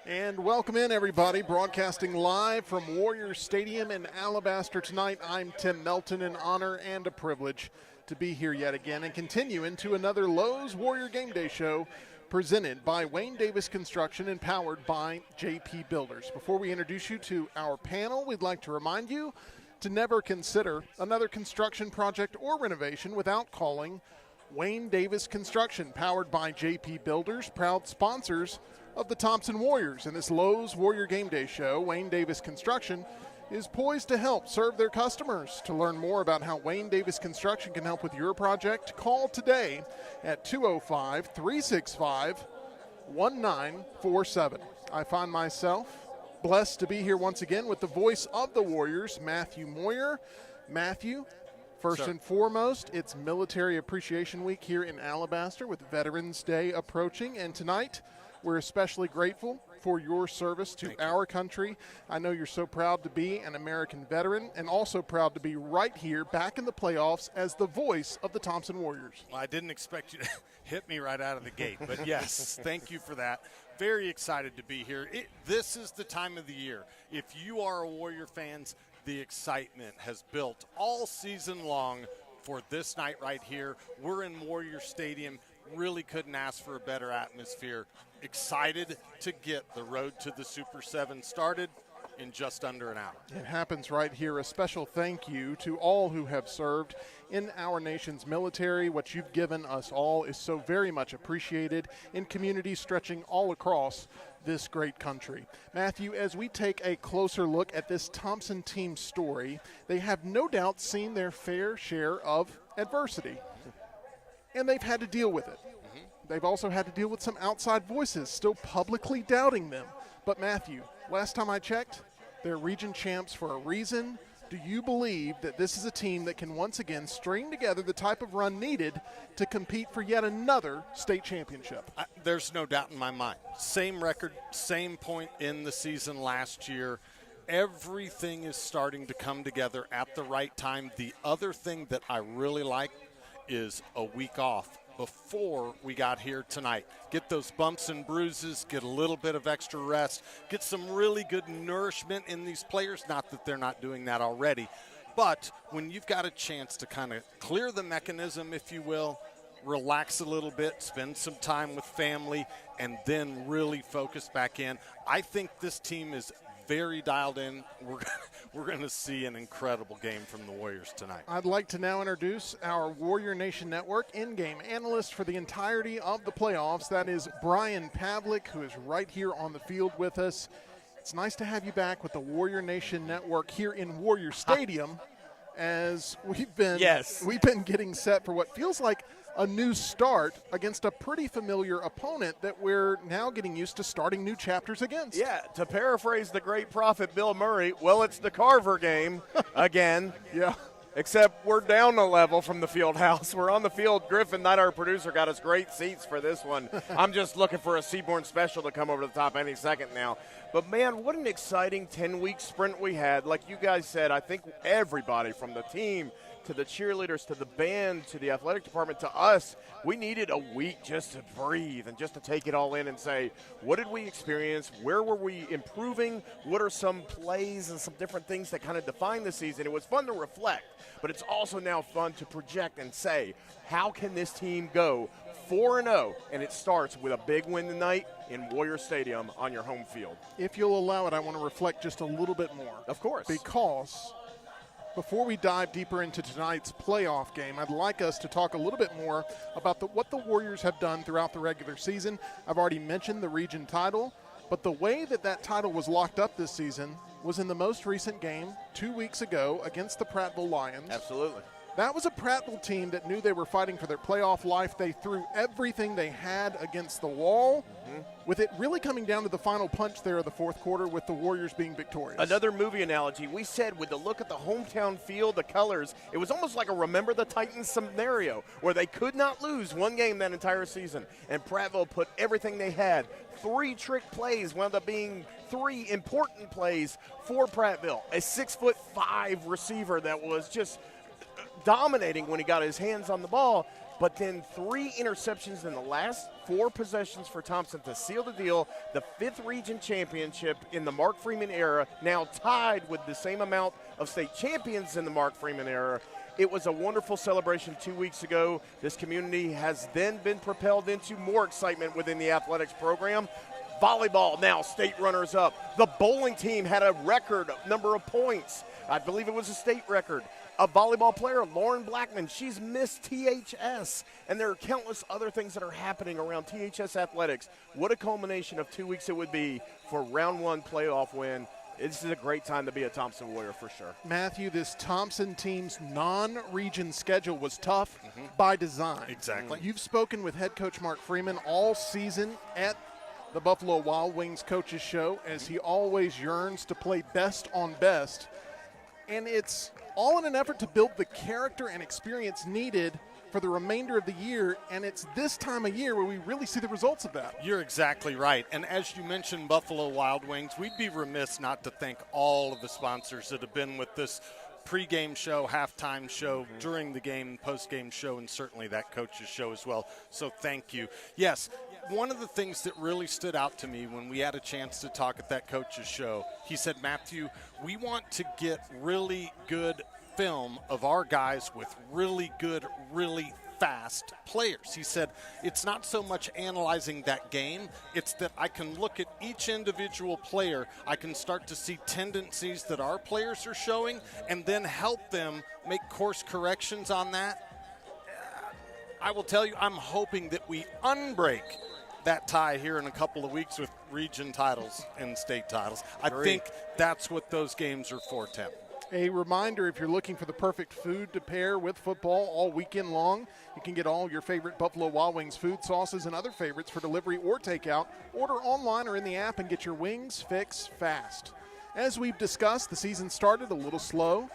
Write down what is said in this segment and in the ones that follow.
And welcome in, everybody. Broadcasting live from Warrior Stadium in Alabaster tonight. I'm Tim Melton. An honor and a privilege to be here yet again and continue into another Lowe's Warrior Game Day show presented by Wayne Davis Construction and powered by JP Builders. Before we introduce you to our panel, we'd like to remind you to never consider another construction project or renovation without calling Wayne Davis Construction, powered by JP Builders, proud sponsors of the Thompson Warriors. In this Lowe's Warrior Game Day show, Wayne Davis Construction is poised to help serve their customers. To learn more about how Wayne Davis Construction can help with your project, call today at 205-365-1947. I find myself blessed to be here once again with the voice of the Warriors, Matthew Moyer. Matthew, first and foremost, it's Military Appreciation Week here in Alabaster with Veterans Day approaching, and tonight we're especially grateful for your service to our country. I know you're so proud to be an American veteran and also proud to be right here back in the playoffs as the voice of the Thompson Warriors. Well, I didn't expect you to hit me right out of the gate, but yes, thank you for that. Very excited to be here. This is the time of the year. If you are a Warrior fans, the excitement has built all season long for this night right here. We're in Warrior Stadium. Really couldn't ask for a better atmosphere. Excited to get the road to the Super 7 started in just under an hour. It happens right here. A special thank you to all who have served in our nation's military. What you've given us all is so very much appreciated in communities stretching all across this great country. Matthew, as we take a closer look at this Thompson team story, they have no doubt seen their fair share of adversity, and they've had to deal with it. They've also had to deal with some outside voices still publicly doubting them. But Matthew, last time I checked, they're region champs for a reason. Do you believe that this is a team that can once again string together the type of run needed to compete for yet another state championship? There's no doubt in my mind. Same record, same point in the season last year. Everything is starting to come together at the right time. The other thing that I really like is a week off before we got here tonight. Get those bumps and bruises, get a little bit of extra rest, get some really good nourishment in these players. Not that they're not doing that already, but when you've got a chance to kind of clear the mechanism, if you will, relax a little bit, spend some time with family, and then really focus back in. I think this team is very dialed in. We're going to see an incredible game from the Warriors tonight. I'd like to now introduce our Warrior Nation Network in-game analyst for the entirety of the playoffs. That is Brian Pavlik, who is right here on the field with us. It's nice to have you back with the Warrior Nation Network here in Warrior Stadium as we've been getting set for what feels like a new start against a pretty familiar opponent that we're now getting used to starting new chapters against. Yeah, to paraphrase the great prophet Bill Murray, well, it's the Carver game again. Yeah. Except we're down a level from the field house. We're on the field. Griffin Knight, our producer, got us great seats for this one. I'm just looking for a Seabourn special to come over the top any second now. But, man, what an exciting 10-week sprint we had. Like you guys said, I think everybody from the team to the cheerleaders, to the band, to the athletic department, to us, we needed a week just to breathe and just to take it all in and say, what did we experience? Where were we improving? What are some plays and some different things that kind of define the season? It was fun to reflect, but it's also now fun to project and say, how can this team go 4-0? And it starts with a big win tonight in Warrior Stadium on your home field. If you'll allow it, I want to reflect just a little bit more. Of course. Because before we dive deeper into tonight's playoff game, I'd like us to talk a little bit more about what the Warriors have done throughout the regular season. I've already mentioned the region title, but the way that title was locked up this season was in the most recent game 2 weeks ago against the Prattville Lions. Absolutely. That was a Prattville team that knew they were fighting for their playoff life. They threw everything they had against the wall, with it really coming down to the final punch there of the fourth quarter with the Warriors being victorious. Another movie analogy, we said with the look at the hometown field, the colors, it was almost like a Remember the Titans scenario where they could not lose one game that entire season. And Prattville put everything they had. 3 trick plays wound up being 3 important plays for Prattville. A 6'5" receiver that was just dominating when he got his hands on the ball. but then 3 interceptions in the last 4 possessions for Thompson to seal the deal. The 5th region championship in the Mark Freeman era, now tied with the same amount of state champions in the Mark Freeman era. It was a wonderful celebration 2 weeks ago. This community has then been propelled into more excitement within the athletics program. Volleyball now state runners up. The bowling team had a record number of points. I believe it was a state record. A volleyball player, Lauren Blackman, she's missed THS. And there are countless other things that are happening around THS athletics. What a culmination of 2 weeks it would be for round 1 playoff win. This is a great time to be a Thompson Warrior for sure. Matthew, this Thompson team's non-region schedule was tough by design. Exactly. You've spoken with head coach Mark Freeman all season at the Buffalo Wild Wings Coaches Show, as he always yearns to play best on best. And it's all in an effort to build the character and experience needed for the remainder of the year, and it's this time of year where we really see the results of that. You're exactly right. And as you mentioned, Buffalo Wild Wings, we'd be remiss not to thank all of the sponsors that have been with this pregame show, halftime show, during the game, postgame show, and certainly that coach's show as well. So thank you. Yes, one of the things that really stood out to me when we had a chance to talk at that coach's show, he said, Matthew, we want to get really good film of our guys with really good, really fast players. He said, it's not so much analyzing that game, it's that I can look at each individual player, I can start to see tendencies that our players are showing, and then help them make course corrections on that. I will tell you, I'm hoping that we unbreak that tie here in a couple of weeks with region titles and state titles. I think that's what those games are for, Tim. A reminder, if you're looking for the perfect food to pair with football all weekend long, you can get all your favorite Buffalo Wild Wings food, sauces, and other favorites for delivery or takeout. Order online or in the app and get your wings fix fast. As we've discussed, the season started a little slow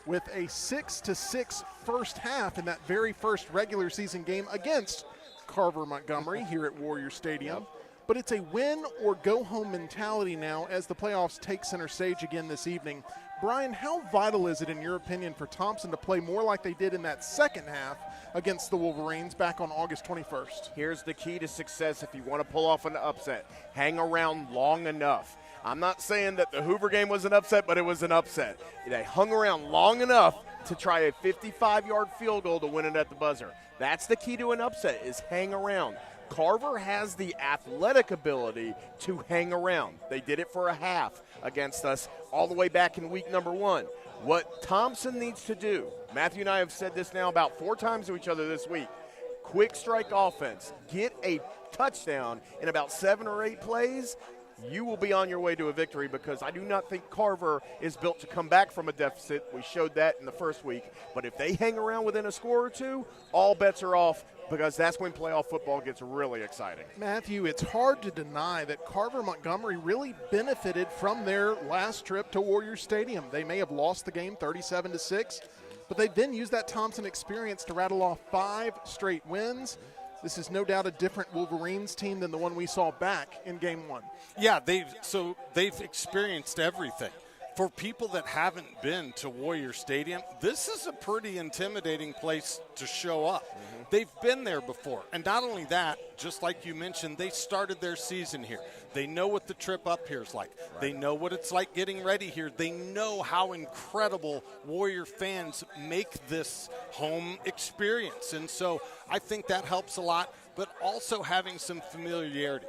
with a 6-6 first half in that very first regular season game against Carver Montgomery here at Warrior Stadium. But it's a win or go home mentality now as the playoffs take center stage again this evening. Brian, how vital is it, in your opinion, for Thompson to play more like they did in that second half against the Wolverines back on August 21st? Here's the key to success if you want to pull off an upset. Hang around long enough. I'm not saying that the Hoover game was an upset, but it was an upset. They hung around long enough to try a 55-yard field goal to win it at the buzzer. That's the key to an upset, is hang around. Carver has the athletic ability to hang around. They did it for a half against us all the way back in week number 1. What Thompson needs to do, Matthew and I have said this now about 4 times to each other this week, quick strike offense, get a touchdown in about 7 or 8 plays, you will be on your way to a victory, because I do not think Carver is built to come back from a deficit. We showed that in the first week. But if they hang around within a score or 2, all bets are off, because that's when playoff football gets really exciting. Matthew, it's hard to deny that Carver Montgomery really benefited from their last trip to Warrior Stadium. They may have lost the game 37-6, but they then used that Thompson experience to rattle off 5 straight wins. This is no doubt a different Wolverines team than the one we saw back in Game 1. Yeah, they've experienced everything. For people that haven't been to Warrior Stadium, this is a pretty intimidating place to show up. They've been there before. And not only that, just like you mentioned, they started their season here. They know what the trip up here is like. Right. They know what it's like getting ready here. They know how incredible Warrior fans make this home experience. And so I think that helps a lot, but also having some familiarity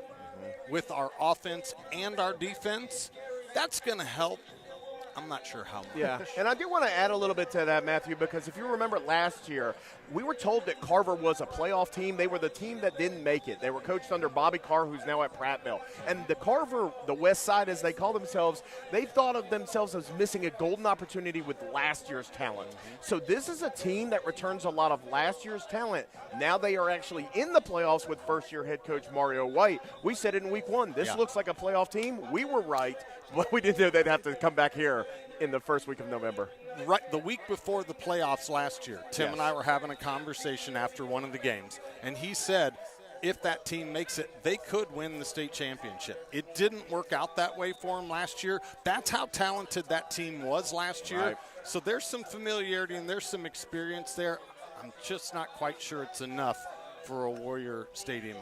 with our offense and our defense, that's going to help. I'm not sure how much. Yeah, and I do want to add a little bit to that, Matthew, because if you remember last year, we were told that Carver was a playoff team. They were the team that didn't make it. They were coached under Bobby Carr, who's now at Prattville. And the Carver, the West Side, as they call themselves, they thought of themselves as missing a golden opportunity with last year's talent. So this is a team that returns a lot of last year's talent. Now they are actually in the playoffs with first-year head coach Mario White. We said it in week 1. This looks like a playoff team. We were right, but we didn't know they'd have to come back here in the first week of November. Right, the week before the playoffs last year, Tim and I were having a conversation after one of the games, and he said if that team makes it, they could win the state championship. It didn't work out that way for them last year. That's how talented that team was last year. Right. So there's some familiarity and there's some experience there. I'm just not quite sure it's enough for a Warrior Stadium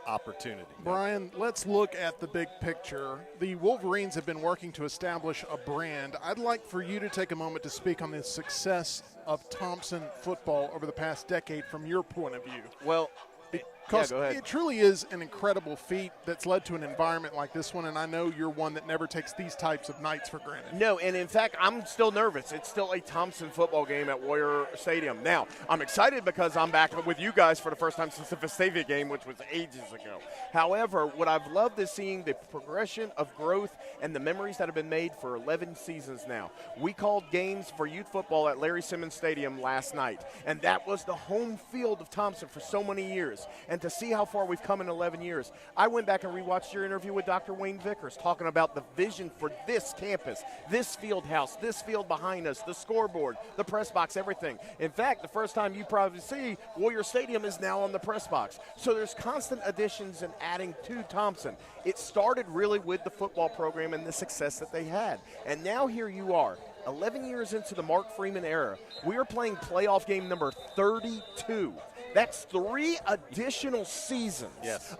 opportunity. Brian, let's look at the big picture. The Wolverines have been working to establish a brand. I'd like for you to take a moment to speak on the success of Thompson football over the past decade from your point of view. Well, Because go ahead. it truly is an incredible feat that's led to an environment like this one, and I know you're one that never takes these types of nights for granted. No, and in fact, I'm still nervous. It's still a Thompson football game at Warrior Stadium. Now, I'm excited because I'm back with you guys for the first time since the Vestavia game, which was ages ago. However, what I've loved is seeing the progression of growth and the memories that have been made for 11 seasons now. We called games for youth football at Larry Simmons Stadium last night, and that was the home field of Thompson for so many years. And to see how far we've come in 11 years, I went back and rewatched your interview with Dr. Wayne Vickers talking about the vision for this campus, this field house, this field behind us, the scoreboard, the press box, everything. In fact, the first time you probably see Warrior Stadium is now on the press box. So there's constant additions and adding to Thompson. It started really with the football program and the success that they had. And now here you are, 11 years into the Mark Freeman era. We are playing playoff game number 32. That's 3 additional seasons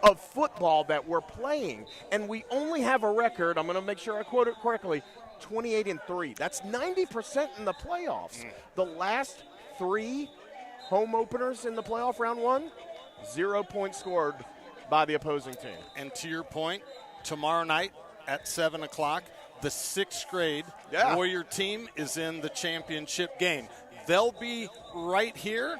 of football that we're playing, and we only have a record, I'm going to make sure I quote it correctly, 28-3. That's 90% in the playoffs. The last 3 home openers in the playoff round 1, 0 points scored by the opposing team. And to your point, tomorrow night at 7 o'clock, the 6th grade Warrior team is in the championship game. They'll be right here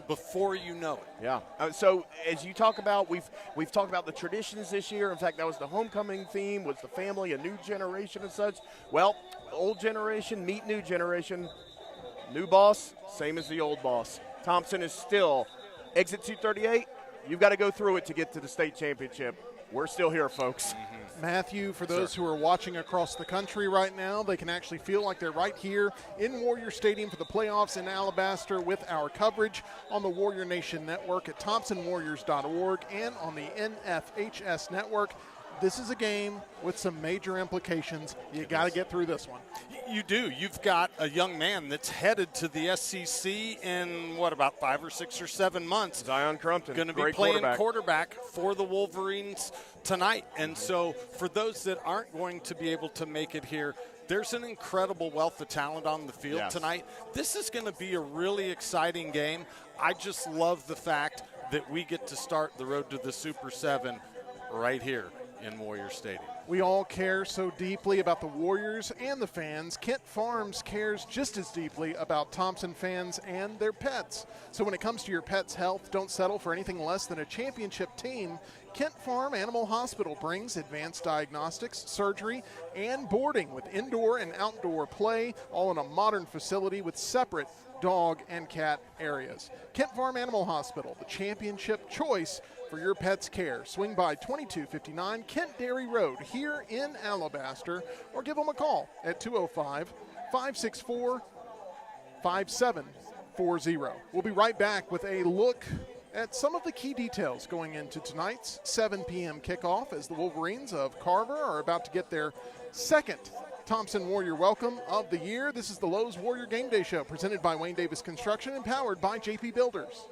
before you know it. Yeah. So as you talk about, we've talked about the traditions this year. In fact, that was the homecoming theme, was the family, a new generation and such. Well, old generation meet new generation. New boss, same as the old boss. Thompson is still exit 238. You've got to go through it to get to the state championship. We're still here, folks. Matthew, for those who are watching across the country right now, they can actually feel like they're right here in Warrior Stadium for the playoffs in Alabaster with our coverage on the Warrior Nation Network at ThompsonWarriors.org and on the NFHS Network. This is a game with some major implications. You got to get through this one. You do. You've got a young man that's headed to the SEC in, about 5 or 6 or 7 months. Zion Crumpton, going to be playing quarterback for the Wolverines tonight. And so for those that aren't going to be able to make it here, there's an incredible wealth of talent on the field tonight. This is going to be a really exciting game. I just love the fact that we get to start the road to the Super 7 right here in Warrior Stadium. We all care so deeply about the Warriors and the fans. Kent Farms cares just as deeply about Thompson fans and their pets. So when it comes to your pet's health, don't settle for anything less than a championship team. Kent Farm Animal Hospital brings advanced diagnostics, surgery, and boarding with indoor and outdoor play, all in a modern facility with separate dog and cat areas. Kent Farm Animal Hospital, the championship choice for your pet's care. Swing by 2259 Kent Dairy Road here in Alabaster, or give them a call at 205-564-5740. We'll be right back with a look at some of the key details going into tonight's 7 p.m. kickoff as the Wolverines of Carver are about to get their second Thompson Warrior welcome of the year. This is the Lowe's Warrior Game Day Show presented by Wayne Davis Construction and powered by JP Builders.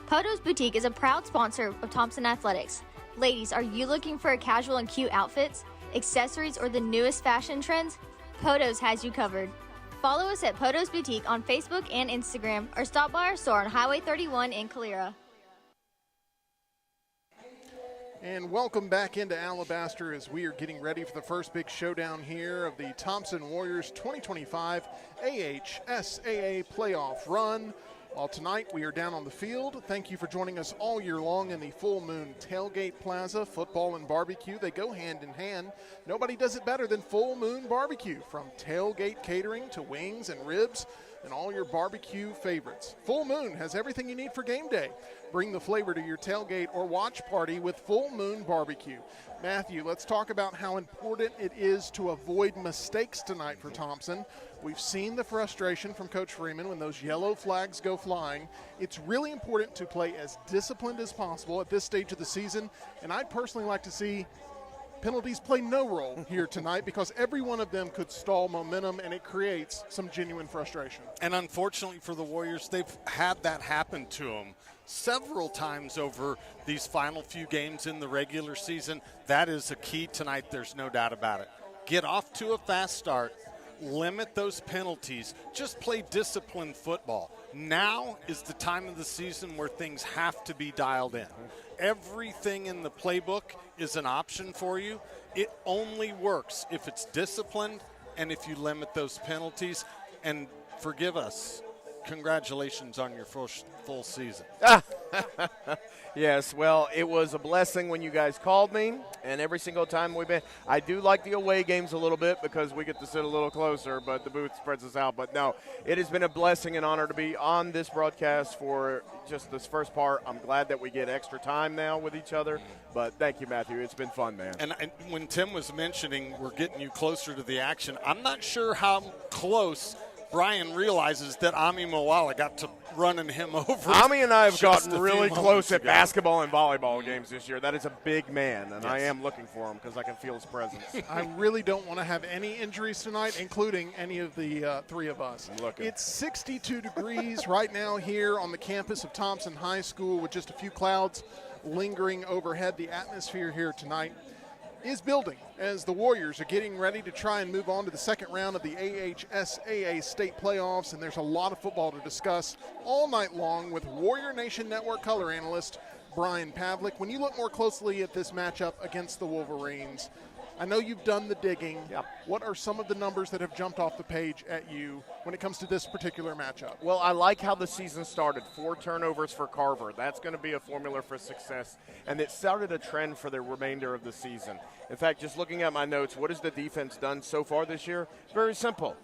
Poto's Boutique is a proud sponsor of Thompson Athletics. Ladies, are you looking for a casual and cute outfits, accessories, or the newest fashion trends? Poto's has you covered. Follow us at Poto's Boutique on Facebook and Instagram, or stop by our store on Highway 31 in Calera. And welcome back into Alabaster as we are getting ready for the first big showdown here of the Thompson Warriors 2025 AHSAA playoff run. While tonight we are down on the field, thank you for joining us all year long in the Full Moon Tailgate Plaza. Football and barbecue, they go hand in hand. Nobody does it better than Full Moon Barbecue. From tailgate catering to wings and ribs, and all your barbecue favorites. Full Moon has everything you need for game day. Bring the flavor to your tailgate or watch party with Full Moon Barbecue. Matthew, let's talk about how important it is to avoid mistakes tonight for Thompson. We've seen the frustration from Coach Freeman when those yellow flags go flying. It's really important to play as disciplined as possible at this stage of the season, and I'd personally like to see penalties play no role here tonight because every one of them could stall momentum, and it creates some genuine frustration. And unfortunately for the Warriors, they've had that happen to them several times over these final few games in the regular season. That is a key tonight, there's no doubt about it. Get off to a fast start, limit those penalties, just play disciplined football. Now is the time of the season where things have to be dialed in. Everything in the playbook is an option for you. It only works if it's disciplined and if you limit those penalties. And forgive us, congratulations on your full season. Yes, well, it was a blessing when you guys called me, and every single time we've been. I do like the away games a little bit because we get to sit a little closer, but the booth spreads us out. But no, it has been a blessing and honor to be on this broadcast for just this first part. I'm glad that we get extra time now with each other, but thank you, Matthew. It's been fun, man. And when Tim was mentioning we're getting you closer to the action, I'm not sure how close Brian realizes that Ami Moala got to running him over. Ami and I have gotten really close at ago. Basketball and volleyball games this year. That is a big man, and I am looking for him because I can feel his presence. I really don't want to have any injuries tonight, including any of the three of us. It's 62 degrees right now here on the campus of Thompson High School with just a few clouds lingering overhead. The atmosphere here tonight is building as the Warriors are getting ready to try and move on to the second round of the AHSAA state playoffs, and there's a lot of football to discuss all night long with Warrior Nation Network color analyst Brian Pavlik. When you look more closely at this matchup against the Wolverines, I know you've done the digging. Yep. What are some of the numbers that have jumped off the page at you when it comes to this particular matchup? Well, I like how the season started. 4 turnovers for Carver. That's going to be a formula for success. And it started a trend for the remainder of the season. In fact, just looking at my notes, what has the defense done so far this year? Very simple.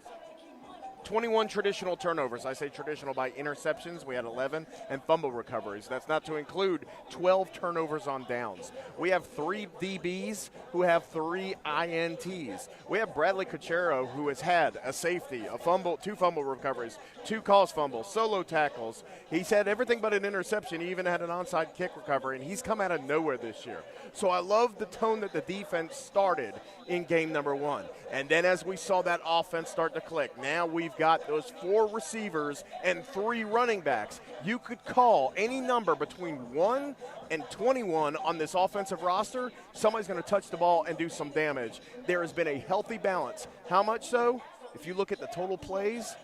21 traditional turnovers. I say traditional by interceptions. We had 11, and fumble recoveries. That's not to include 12 turnovers on downs. We have 3 DBs who have 3 INTs. We have Bradley Cachero, who has had a safety, a fumble, 2 fumble recoveries, 2 calls fumbles, solo tackles. He's had everything but an interception. He even had an onside kick recovery, and he's come out of nowhere this year. So I love the tone that the defense started in game number 1. And then as we saw that offense start to click, now we've got those 4 receivers and 3 running backs. You could call any number between 1 and 21 on this offensive roster. Somebody's going to touch the ball and do some damage. There has been a healthy balance. How much so? If you look at the total plays,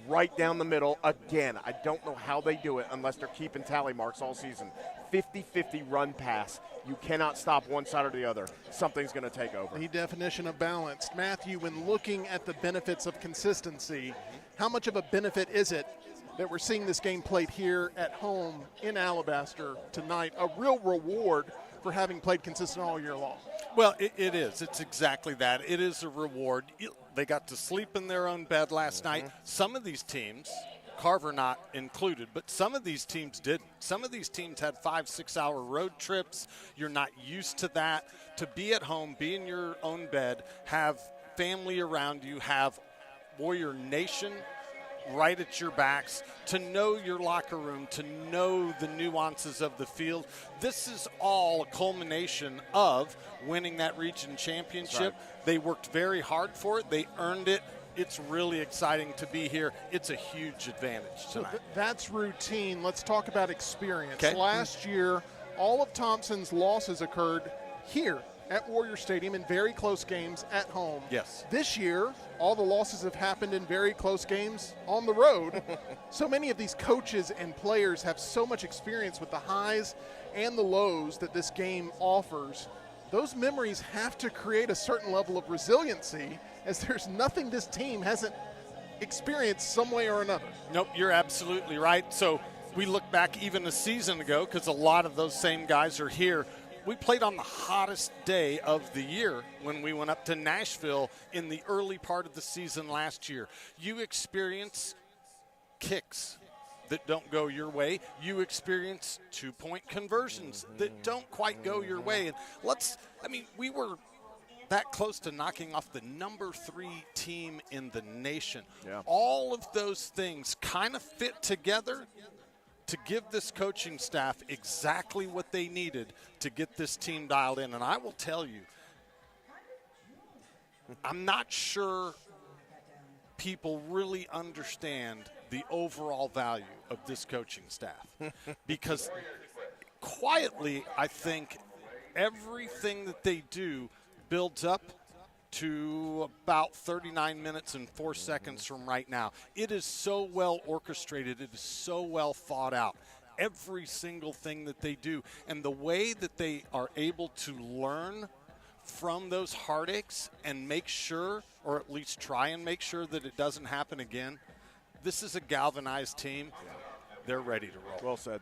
right down the middle. Again, I don't know how they do it unless they're keeping tally marks all season. 50-50 run pass. You cannot stop one side or the other. Something's going to take over. The definition of balanced. Matthew, when looking at the benefits of consistency, how much of a benefit is it that we're seeing this game played here at home in Alabaster tonight? A real reward for having played consistent all year long. Well, it is. It's exactly that. It is a reward. They got to sleep in their own bed last night. Some of these teams, Carver not included, but some of these teams didn't. Some of these teams had 5-6 hour road trips. You're not used to that. To be at home, be in your own bed, have family around you, have Warrior Nation right at your backs, to know your locker room, to know the nuances of the field. This is all a culmination of winning that region championship. Right. They worked very hard for it. They earned it. It's really exciting to be here. It's a huge advantage tonight. So that's routine. Let's talk about experience. Okay. Last year, all of Thompson's losses occurred here at Warrior Stadium in very close games at home. Yes. This year, all the losses have happened in very close games on the road. So many of these coaches and players have so much experience with the highs and the lows that this game offers. Those memories have to create a certain level of resiliency, as there's nothing this team hasn't experienced some way or another. Nope, you're absolutely right. So we look back even a season ago, because a lot of those same guys are here. We played on the hottest day of the year when we went up to Nashville in the early part of the season last year. You experience kicks that don't go your way. You experience 2-point conversions that don't quite go your way. And we were that close to knocking off the number 3 team in the nation. Yeah. All of those things kind of fit together to give this coaching staff exactly what they needed to get this team dialed in. And I will tell you, I'm not sure people really understand the overall value of this coaching staff because quietly, I think everything that they do builds up to about 39 minutes and 4 seconds from right now. It is so well orchestrated. It is so well thought out. Every single thing that they do. And the way that they are able to learn from those heartaches and make sure, or at least try and make sure that it doesn't happen again, this is a galvanized team. They're ready to roll. Well said.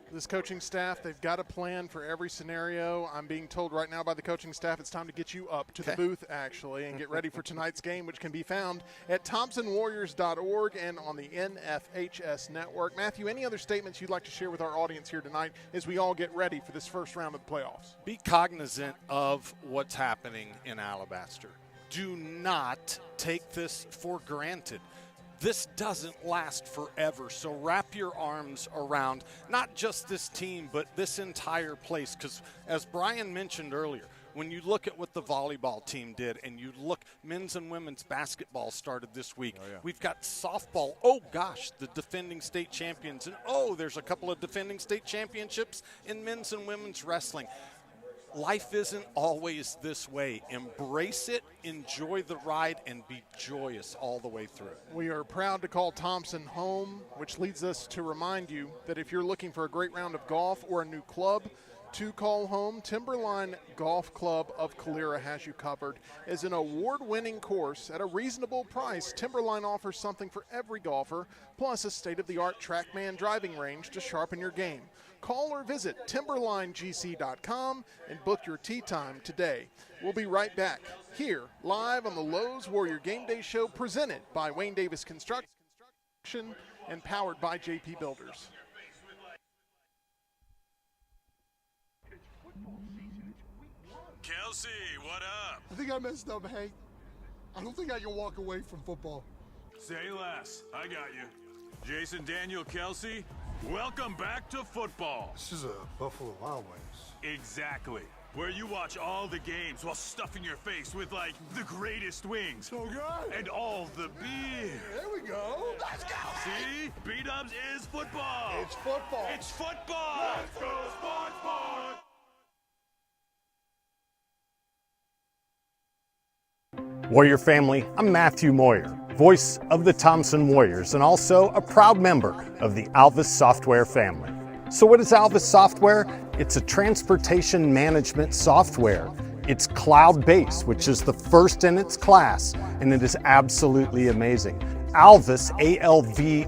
This coaching staff, they've got a plan for every scenario. I'm being told right now by the coaching staff it's time to get you up to the booth, actually, and get ready for tonight's game, which can be found at ThompsonWarriors.org and on the NFHS network. Matthew, any other statements you'd like to share with our audience here tonight as we all get ready for this first round of the playoffs? Be cognizant of what's happening in Alabaster. Do not take this for granted. This doesn't last forever, so wrap your arms around not just this team, but this entire place. Because as Brian mentioned earlier, when you look at what the volleyball team did and you look, men's and women's basketball started this week. Oh, yeah. We've got softball. The defending state champions. And, there's a couple of defending state championships in men's and women's wrestling. Life isn't always this way. Embrace it, enjoy the ride, and be joyous all the way through. We are proud to call Thompson home, which leads us to remind you that if you're looking for a great round of golf or a new club to call home, Timberline Golf Club of Calera has you covered. As an award-winning course at a reasonable price, Timberline offers something for every golfer, plus a state-of-the-art TrackMan driving range to sharpen your game. Call or visit TimberlineGC.com and book your tee time today. We'll be right back here live on the Lowe's Warrior Game Day Show, presented by Wayne Davis Construction and powered by JP Builders. Kelsey, what up? I think I messed up, Hank. I don't think I can walk away from football. Say less. I got you. Jason Daniel Kelsey, welcome back to football. This is a Buffalo Wild Wings. Exactly. Where you watch all the games while stuffing your face with, like, the greatest wings. So good. And all the beer. There we go. Let's go. See? B-Dubs is football. It's football. It's football. Let's go, Sports Bar. Warrior family, I'm Matthew Moyer, voice of the Thompson Warriors and also a proud member of the Alvis Software family. So what is Alvis Software? It's a transportation management software. It's cloud-based, which is the first in its class, and it is absolutely amazing. Alvis, ALVYS.com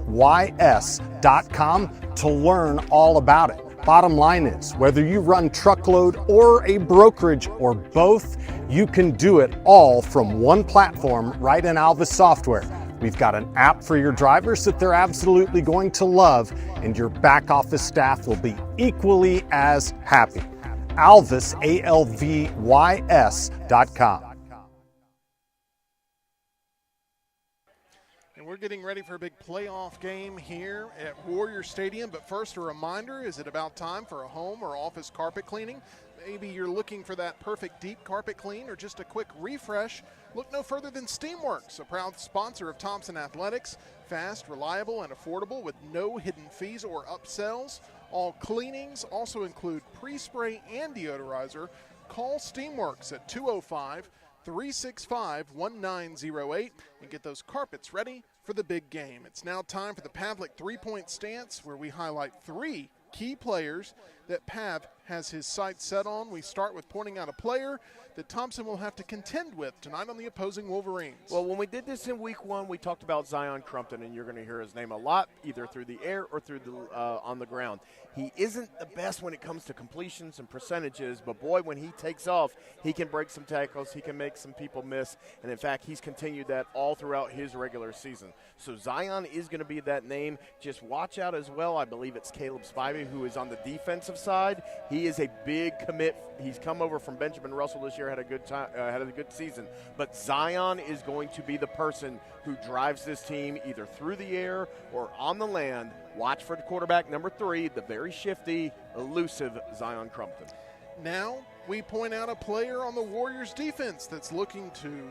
to learn all about it. Bottom line is, whether you run truckload or a brokerage or both, you can do it all from one platform right in Alvis Software. We've got an app for your drivers that they're absolutely going to love, and your back office staff will be equally as happy. Alvis, ALVYS.com. And we're getting ready for a big playoff game here at Warrior Stadium. But first, a reminder, is it about time for a home or office carpet cleaning? Maybe you're looking for that perfect deep carpet clean or just a quick refresh. Look no further than Steamworks, a proud sponsor of Thompson Athletics. Fast, reliable, and affordable with no hidden fees or upsells. All cleanings also include pre-spray and deodorizer. Call Steamworks at 205-365-1908 and get those carpets ready for the big game. It's now time for the Pavlik three-point stance, where we highlight three key players that Pav has his sights set on. We start with pointing out a player that Thompson will have to contend with tonight on the opposing Wolverines. Well, when we did this in week 1, we talked about Zion Crumpton, and you're going to hear his name a lot, either through the air or through the on the ground. He isn't the best when it comes to completions and percentages, but boy, when he takes off, he can break some tackles, he can make some people miss, and in fact, he's continued that all throughout his regular season. So Zion is going to be that name. Just watch out as well. I believe it's Caleb Spivey, who is on the defensive side. He is a big commit. He's come over from Benjamin Russell this year, had a good time, had a good season. But Zion is going to be the person who drives this team either through the air or on the land. Watch for the quarterback, number 3, the very shifty, elusive Zion Crumpton. Now we point out a player on the Warriors defense that's looking to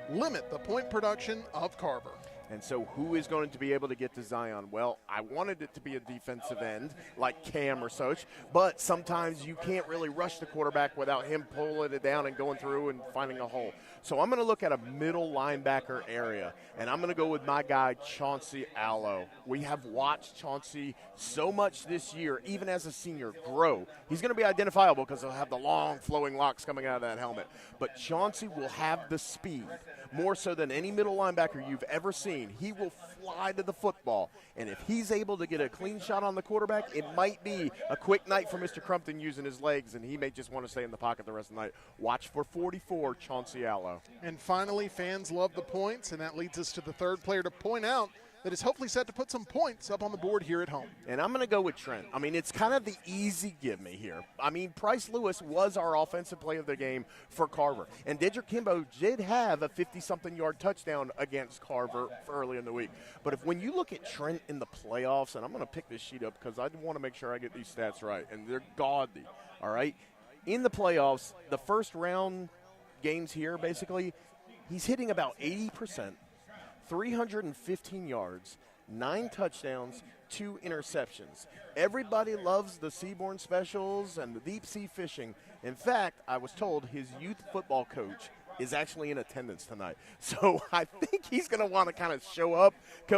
limit the point production of Carver. And so who is going to be able to get to Zion? Well, I wanted it to be a defensive end like Cam or such, but sometimes you can't really rush the quarterback without him pulling it down and going through and finding a hole. So I'm going to look at a middle linebacker area, and I'm going to go with my guy, Chauncey Allo. We have watched Chauncey so much this year, even as a senior, grow. He's going to be identifiable because he'll have the long flowing locks coming out of that helmet. But Chauncey will have the speed, more so than any middle linebacker you've ever seen. He will fly to the football, and if he's able to get a clean shot on the quarterback, it might be a quick night for Mr. Crumpton using his legs, and he may just want to stay in the pocket the rest of the night. Watch for 44, Chauncey Allo. And finally, fans love the points, and that leads us to the third player to point out that is hopefully set to put some points up on the board here at home. And I'm going to go with Trent. I mean, it's kind of the easy give me here. I mean, Price Lewis was our offensive player of the game for Carver. And Dedrick Kimbo did have a 50-something yard touchdown against Carver early in the week. But when you look at Trent in the playoffs, and I'm going to pick this sheet up because I want to make sure I get these stats right, and they're gaudy, all right? In the playoffs, the first round games here, basically, he's hitting about 80%. 315 yards, 9 touchdowns, 2 interceptions. Everybody loves the Seaborn Specials and the deep sea fishing. In fact, I was told his youth football coach is actually in attendance tonight. So I think he's going to want to kind of show up.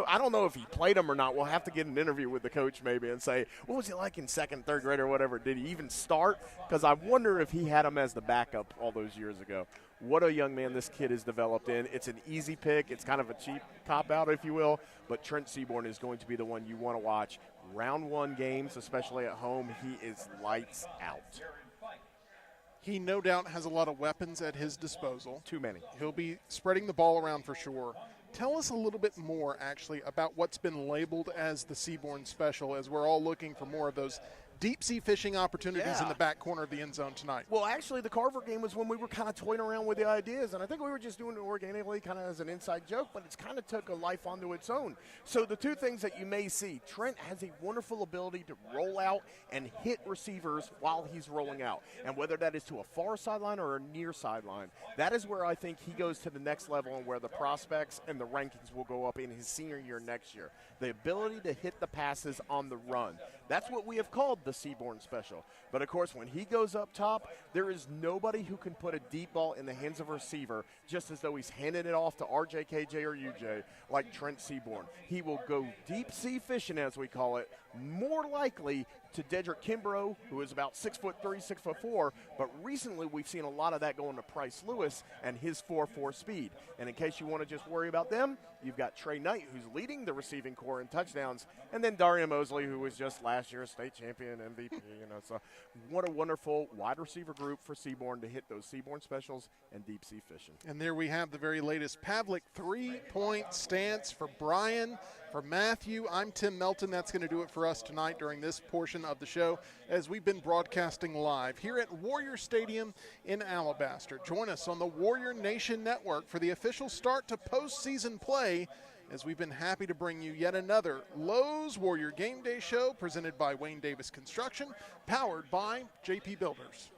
I don't know if he played him or not. We'll have to get an interview with the coach maybe and say, what was he like in second, third grade or whatever? Did he even start? Because I wonder if he had him as the backup all those years ago. What a young man this kid has developed in. It's an easy pick. It's kind of a cheap cop-out, if you will. But Trent Seaborn is going to be the one you want to watch. Round 1 games, especially at home, he is lights out. He no doubt has a lot of weapons at his disposal. Too many. He'll be spreading the ball around for sure. Tell us a little bit more, actually, about what's been labeled as the Seaborn Special, as we're all looking for more of those deep-sea fishing opportunities in the back corner of the end zone tonight. Well, actually, the Carver game was when we were kind of toying around with the ideas, and I think we were just doing it organically, kind of as an inside joke, but it's kind of took a life onto its own. So the two things that you may see, Trent has a wonderful ability to roll out and hit receivers while he's rolling out, and whether that is to a far sideline or a near sideline, that is where I think he goes to the next level and where the prospects and the rankings will go up in his senior year next year. The ability to hit the passes on the run. That's what we have called the Seaborn Special. But, of course, when he goes up top, there is nobody who can put a deep ball in the hands of a receiver just as though he's handing it off to RJ, KJ, or UJ like Trent Seaborn. He will go deep sea fishing, as we call it, more likely to Dedrick Kimbrough, who is about 6'3", 6'4", but recently we've seen a lot of that going to Price Lewis and his 4.4 speed. And in case you want to just worry about them, you've got Trey Knight, who's leading the receiving corps in touchdowns, and then Daria Mosley, who was just last year's state champion MVP. So what a wonderful wide receiver group for Seaborn to hit those Seaborn Specials and deep sea fishing. And there we have the very latest Pavlik 3-point stance for Brian. For Matthew, I'm Tim Melton. That's going to do it for us tonight during this portion of the show as we've been broadcasting live here at Warrior Stadium in Alabaster. Join us on the Warrior Nation Network for the official start to postseason play as we've been happy to bring you yet another Lowe's Warrior Game Day show presented by Wayne Davis Construction, powered by JP Builders.